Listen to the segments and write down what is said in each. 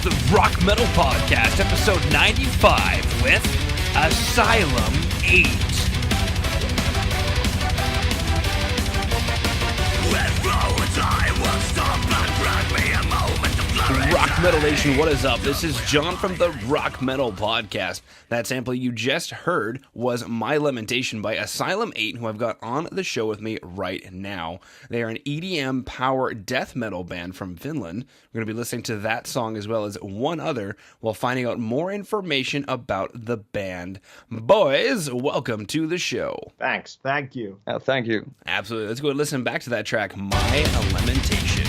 the Rock Metal Podcast, episode 95 with Asylum 8. Rock Metal Nation, what is up? This is John from the Rock Metal Podcast. That sample you just heard was My Lamentation by Asylum 8, who I've got on the show with me right now. They are an EDM power death metal band from Finland. We're going to be listening to that song as well as one other while finding out more information about the band. Boys, welcome to the show. Thanks. Thank you. Thank you. Absolutely. Let's go and listen back to that track, My Lamentation.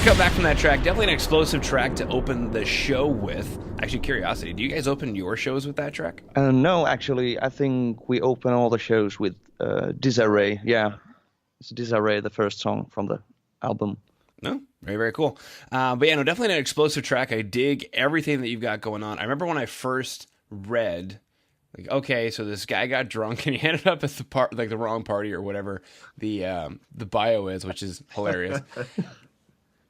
Come back from that track. Definitely an explosive track to open the show with. Actually, curiosity, do you guys open your shows with that track? No, actually, I think we open all the shows with Disarray. Yeah, it's Disarray, the first song from the album. No, very, very cool. But yeah, no, definitely an explosive track. I dig everything that you've got going on. I remember when I first read Like, okay, so this guy got drunk and he ended up at the wrong party or whatever the bio is, which is hilarious.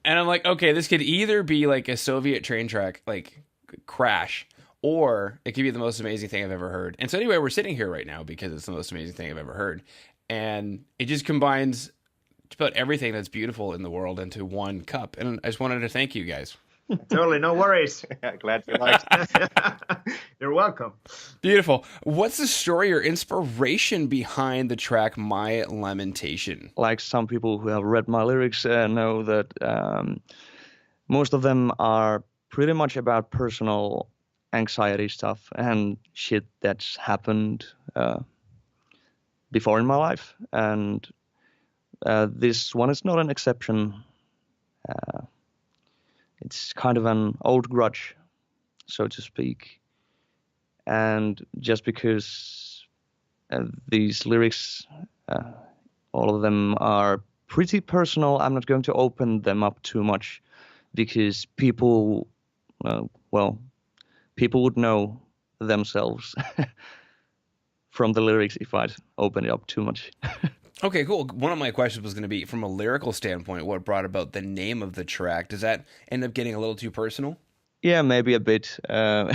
And I'm like, okay, this could either be like a Soviet train track, like crash, or it could be the most amazing thing I've ever heard. And so anyway, we're sitting here right now because it's the most amazing thing I've ever heard. And it just combines about everything that's beautiful in the world into one cup. And I just wanted to thank you guys. Totally, no worries. Glad you liked it. You're welcome. Beautiful. What's the story or inspiration behind the track My Lamentation? Like some people who have read my lyrics know that most of them are pretty much about personal anxiety stuff and shit that's happened before in my life. And this one is not an exception. It's kind of an old grudge, so to speak. And just because these lyrics, all of them are pretty personal, I'm not going to open them up too much because people would know themselves from the lyrics if I'd open it up too much. Okay, cool. One of my questions was going to be, from a lyrical standpoint, what brought about the name of the track? Does that end up getting a little too personal? Yeah, maybe a bit. The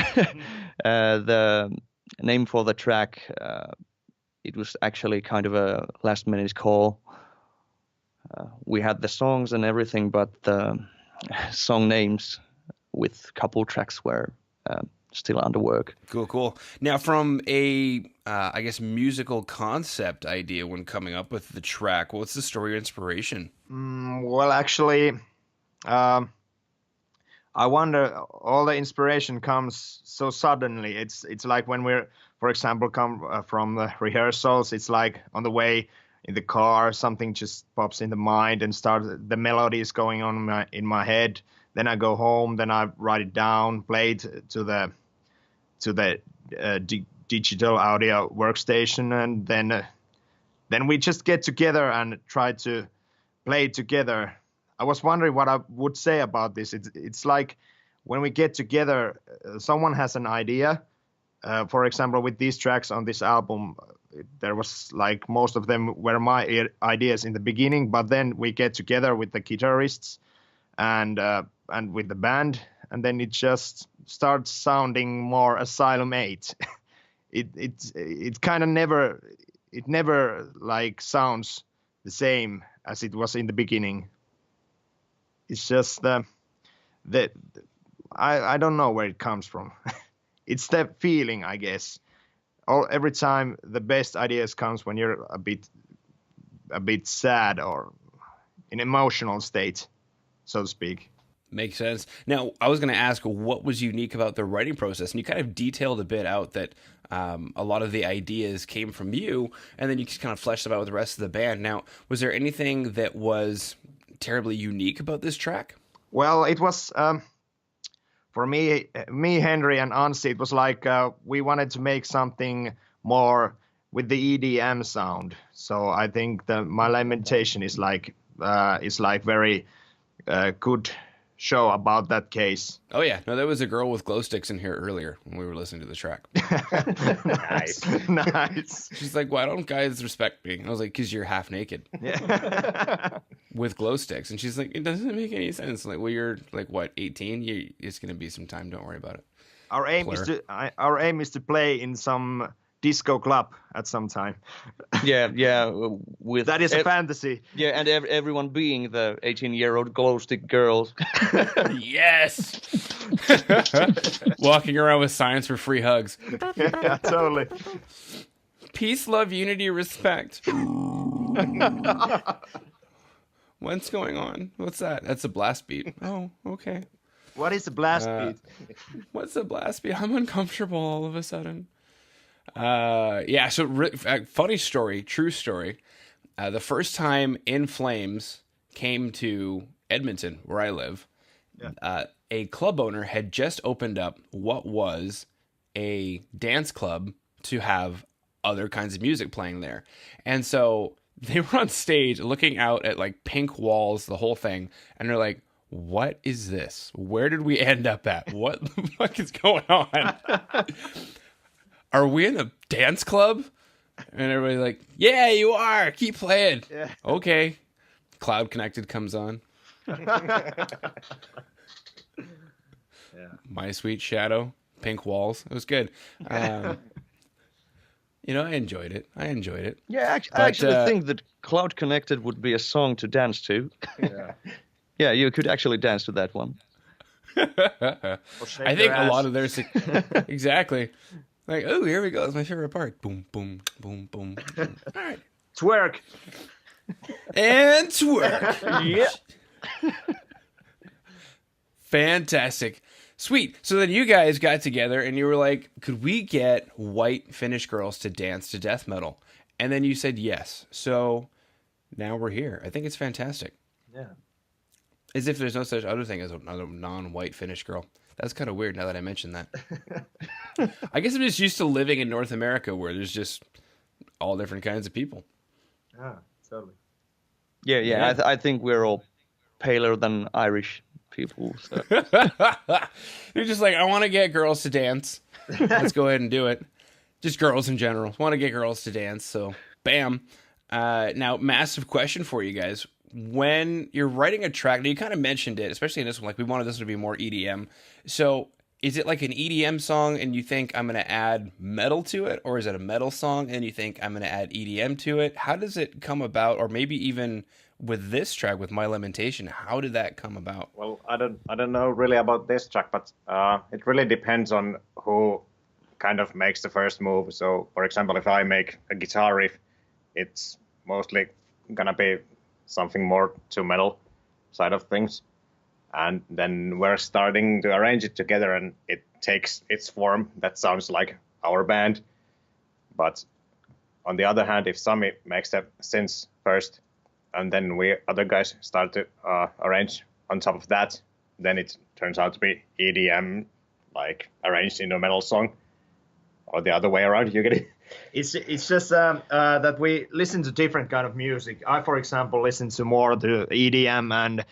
name for the track, it was actually kind of a last-minute call. We had the songs and everything, but the song names with couple tracks were still under work. Cool. Now, from a, I guess, musical concept idea when coming up with the track, what's the story or inspiration? Well, actually, I wonder, all the inspiration comes so suddenly. It's like when we're, for example, come from the rehearsals, it's like on the way in the car, something just pops in the mind and the melody is going on in my head. Then I go home, then I write it down, play it to the digital audio workstation, and then we just get together and try to play together. I was wondering what I would say about this. It's like when we get together, someone has an idea. For example, with these tracks on this album, there was like most of them were my ideas in the beginning, but then we get together with the guitarists and with the band, and then it just starts sounding more Asylum 8. it kind of never like sounds the same as it was in the beginning. It's just that I don't know where it comes from. It's the feeling, I guess. Every time the best ideas comes when you're a bit sad or in emotional state, so to speak. Makes sense. Now, I was going to ask, what was unique about the writing process? And you kind of detailed a bit out that a lot of the ideas came from you, and then you just kind of fleshed them out with the rest of the band. Now, was there anything that was terribly unique about this track? Well, it was, for me, Henry, and Anssi, it was like we wanted to make something more with the EDM sound. So I think My Lamentation is like very good show about that case. Oh yeah, no, there was a girl with glow sticks in here earlier when we were listening to the track. Nice. She's like, "Why don't guys respect me?" And I was like, "'Cause you're half naked." Yeah. With glow sticks. And she's like, "It doesn't make any sense." I'm like, well, you're like, what, 18? It's gonna be some time. Don't worry about it. Our aim is to play in some disco club at some time. Yeah. With that is a fantasy. Yeah, and everyone being the 18-year-old glow stick girls. Yes. Walking around with signs for free hugs. Yeah, totally. Peace, love, unity, respect. What's going on? What's that? That's a blast beat. Oh, okay. What is a blast beat? What's a blast beat? I'm uncomfortable all of a sudden. Yeah, so funny story, true story. The first time In Flames came to Edmonton, where I live, a club owner had just opened up what was a dance club to have other kinds of music playing there. And so they were on stage looking out at like pink walls, the whole thing, and they're like, what is this? Where did we end up at? What the fuck is going on? are we in a dance club? And everybody's like, yeah, you are. Keep playing. Yeah. Okay. Cloud Connected comes on. Yeah. My Sweet Shadow, Pink Walls. It was good. I enjoyed it. Yeah, I actually think that Cloud Connected would be a song to dance to. Yeah. Yeah, you could actually dance to that one. I think a lot of theirs exactly. Like, oh, here we go. It's my favorite part. Boom, boom, boom, boom. Boom. All right. Twerk. And twerk. Yeah. Fantastic. Sweet. So then you guys got together and you were like, could we get white Finnish girls to dance to death metal? And then you said yes. So now we're here. I think it's fantastic. Yeah. As if there's no such other thing as another non-white Finnish girl. That's kind of weird now that I mentioned that. I guess I'm just used to living in North America where there's just all different kinds of people. Yeah, totally. Yeah. I think we're all paler than Irish people. So. You're just like, I want to get girls to dance. Let's go ahead and do it. Just girls in general. Want to get girls to dance. So, bam. Now, massive question for you guys. When you're writing a track, now you kind of mentioned it, especially in this one, like we wanted this to be more EDM. So is it like an EDM song and you think I'm going to add metal to it? Or is it a metal song and you think I'm going to add EDM to it? How does it come about? Or maybe even with this track, with My Lamentation, how did that come about? Well, I don't know really about this track, but it really depends on who kind of makes the first move. So, for example, if I make a guitar riff, it's mostly going to be something more to metal side of things, and then we're starting to arrange it together and it takes its form that sounds like our band. But on the other hand, if Sami makes the synths first and then we other guys start to arrange on top of that, then it turns out to be EDM, like arranged in a metal song, or the other way around. You get it? It's just that we listen to different kind of music. I, for example, listen to more to EDM and,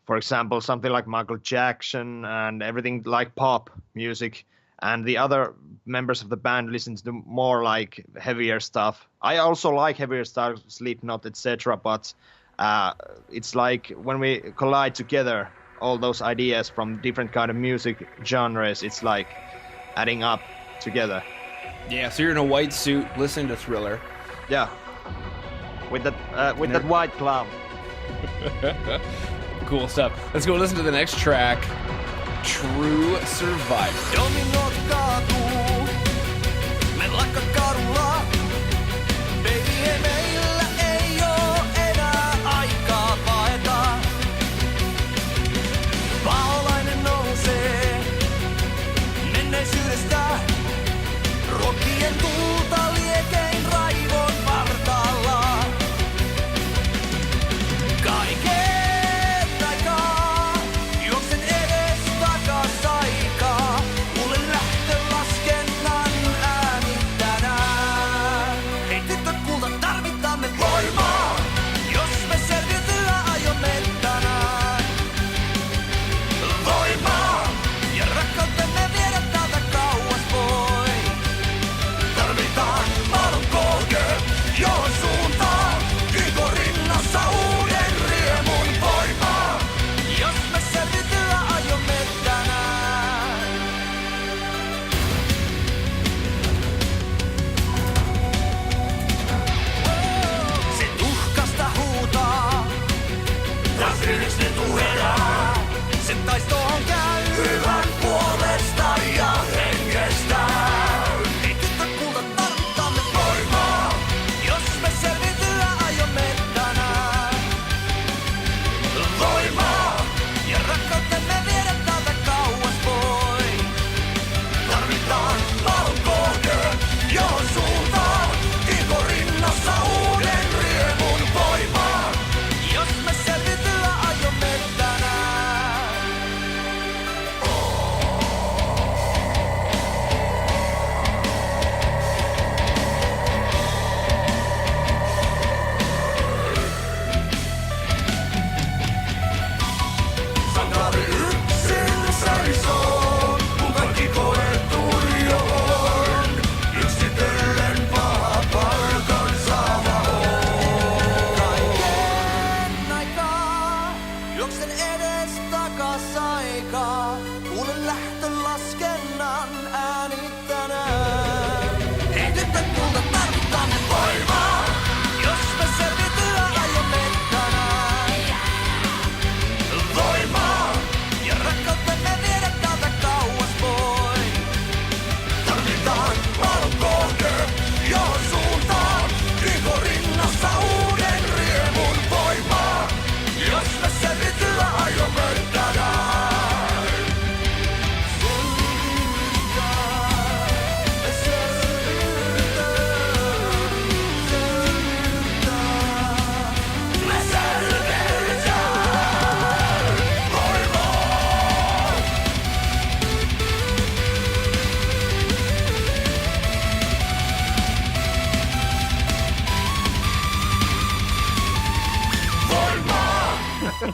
for example, something like Michael Jackson and everything like pop music. And the other members of the band listen to more like heavier stuff. I also like heavier stuff, Slipknot, etc. But it's like when we collide together, all those ideas from different kind of music genres, it's like adding up together. Yeah, so you're in a white suit listening to Thriller. Yeah, with that white cloud. Cool stuff. Let's go listen to the next track, True Survivor. Dominot kaatuu, me lakka kadulla. Baby, hei meillä ei oo enää aikaa paeta. Paholainen nousee menneisyydestä. Rokkien tuulta liekein raivon partaalla. Kaiken aikaa juoksen edes takas aikaa. Mulle lähtölaskennan äänittänä.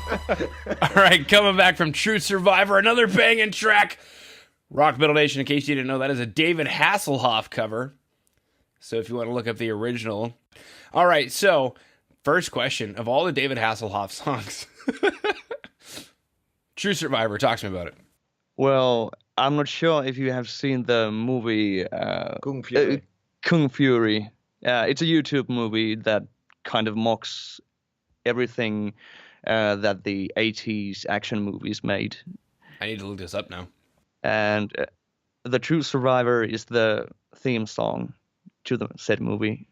All right, coming back from True Survivor, another banging track. Rock Metal Nation, in case you didn't know, that is a David Hasselhoff cover. So if you want to look up the original. All right, so first question of all the David Hasselhoff songs. True Survivor, talk to me about it. Well, I'm not sure if you have seen the movie Kung Fury. Kung Fury. It's a YouTube movie that kind of mocks everything that the 80s action movies made. I need to look this up now. And the True Survivor is the theme song to the said movie.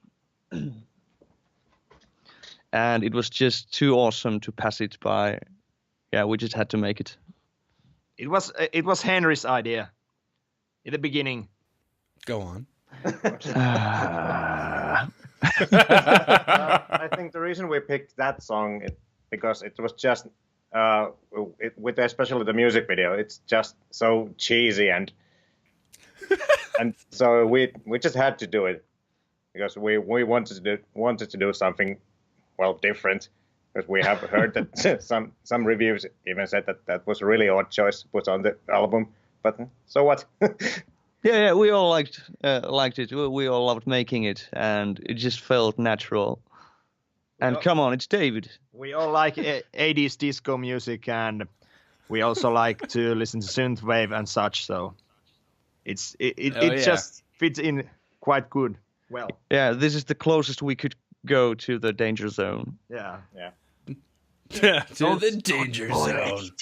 And it was just too awesome to pass it by. Yeah, we just had to make it. It was Henry's idea in the beginning. Go on. I think the reason we picked that song is because it was just, with especially the music video, it's just so cheesy and so we just had to do it because we wanted to do something different. Because we have heard that some reviews even said that was a really odd choice to put on the album. But so what? Yeah, we all liked it. We all loved making it, and it just felt natural. And come on, it's David. We all like 80s disco music, and we also like to listen to synthwave and such. So it just fits in quite good. Well, Yeah, this is the closest we could go to the danger zone. yeah. To the danger zone.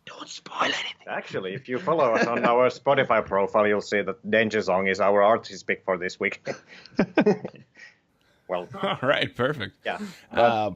Don't spoil anything. Actually, if you follow us on our Spotify profile, you'll see that Danger Song is our artist pick for this week. Well, All right, perfect. yeah. Now,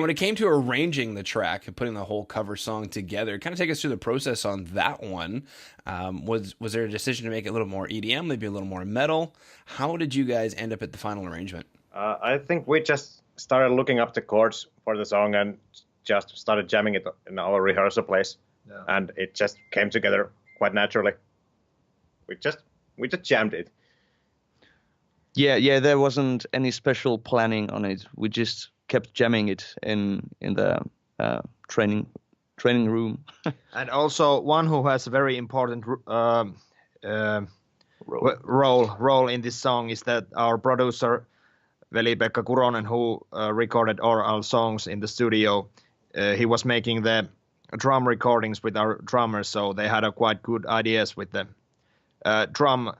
when it came to arranging the track and putting the whole cover song together, kind of take us through the process on that one. Was there a decision to make it a little more EDM, maybe a little more metal? How did you guys end up at the final arrangement? I think we just started looking up the chords for the song and just started jamming it in our rehearsal place, and it just came together quite naturally. We just jammed it. Yeah, there wasn't any special planning on it. We just kept jamming it in the training room. And also, one who has a very important role in this song is that our producer Veli-Pekka Kuronen, who recorded all our songs in the studio, he was making the drum recordings with our drummers, so they had a quite good ideas with the drum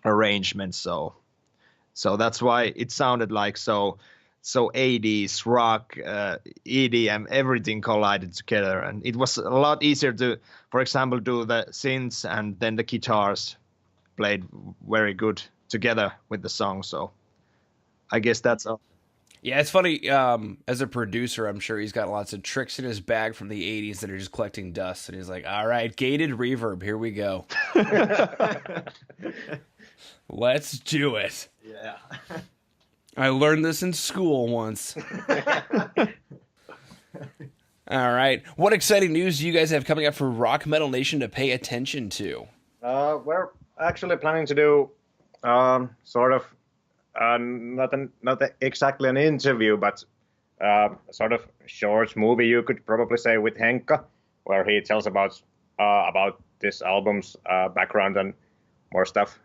arrangement. So that's why it sounded like so 80s rock, EDM, everything collided together, and it was a lot easier to, for example, do the synths and then the guitars played very good together with the song. So I guess that's all. Yeah, it's funny. As a producer, I'm sure he's got lots of tricks in his bag from the 80s that are just collecting dust. And he's like, all right, gated reverb, here we go. Let's do it. Yeah. I learned this in school once. All right. What exciting news do you guys have coming up for Rock Metal Nation to pay attention to? We're actually planning to do sort of not exactly an interview, but sort of short movie, you could probably say, with Henkka, where he tells about this album's background and more stuff.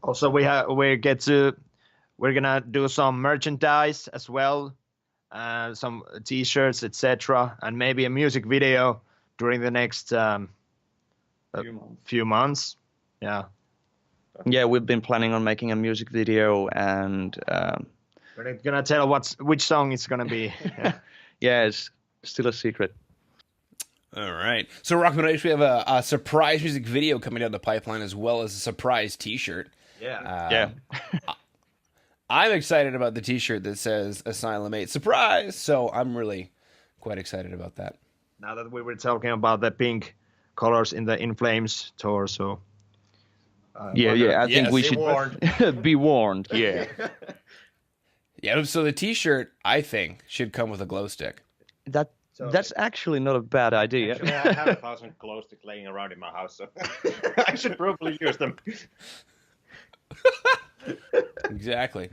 Also, we're gonna do some merchandise as well, some T-shirts, etc., and maybe a music video during the next few months. Yeah. Yeah, we've been planning on making a music video, and We're not gonna tell which song it's gonna be. yeah, it's still a secret. All right. So, Rock Metal Nation, we have a surprise music video coming down the pipeline, as well as a surprise T-shirt. Yeah. Yeah. I'm excited about the T-shirt that says Asylum 8 surprise. So I'm really quite excited about that. Now that we were talking about the pink colors in the In Flames tour, so Yeah. I think we be should be warned. Yeah. Yeah. So the T-shirt, I think, should come with a glow stick. That's actually not a bad idea. Actually, I have 1,000 glow sticks laying around in my house, so I should probably use them. Exactly.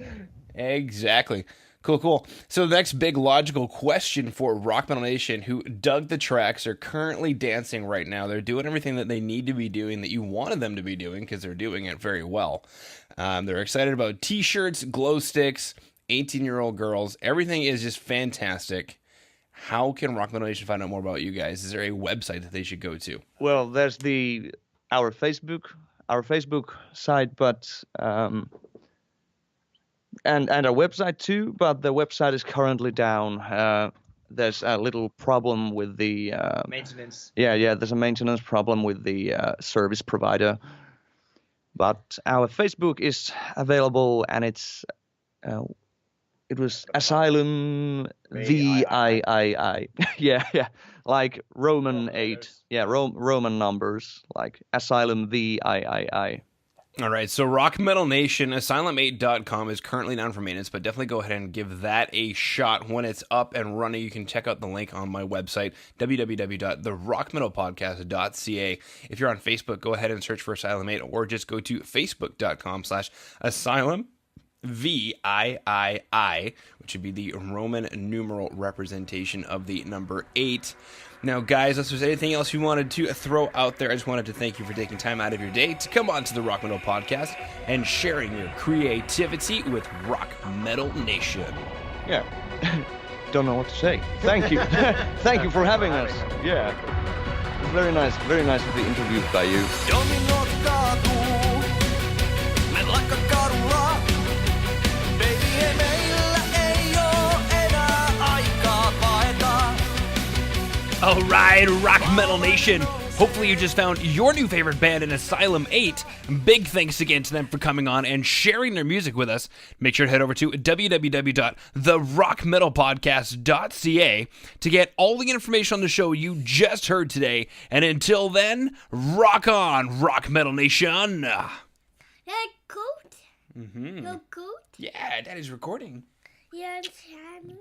Cool. So the next big logical question for Rock Metal Nation, who dug the tracks, are currently dancing right now. They're doing everything that they need to be doing, that you wanted them to be doing, because they're doing it very well. They're excited about t-shirts, glow sticks, 18-year-old girls. Everything is just fantastic. How can Rock Metal Nation find out more about you guys? Is there a website that they should go to? Well, there's our Facebook site, but and our website too. But the website is currently down. There's a little problem with the Maintenance. Yeah. There's a maintenance problem with the service provider. But our Facebook is available, and it was Asylum VIII. yeah, like Roman 8. Yeah, Roman numbers, like Asylum VIII. All right, so Rock Metal Nation, Asylum8.com is currently down for maintenance, but definitely go ahead and give that a shot when it's up and running. You can check out the link on my website, www.therockmetalpodcast.ca. If you're on Facebook, go ahead and search for Asylum8, or just go to facebook.com/Asylum VIII, which would be the Roman numeral representation of the number 8. Now, guys, if there's anything else you wanted to throw out there, I just wanted to thank you for taking time out of your day to come on to the Rock Metal Podcast and sharing your creativity with Rock Metal Nation. Yeah. Don't know what to say. Thank you. Thank you for having us. Yeah. It's very nice to be interviewed by you. Dominot kaatuu, me lakka kadulla. Baby, ei meillä ei oo enää aikaa paeta. All right, Rock Metal Nation. Hopefully you just found your new favorite band in Asylum 8. Big thanks again to them for coming on and sharing their music with us. Make sure to head over to www.therockmetalpodcast.ca to get all the information on the show you just heard today. And until then, rock on, Rock Metal Nation. You're good. You're good. Yeah, Daddy's recording. You're Chinese.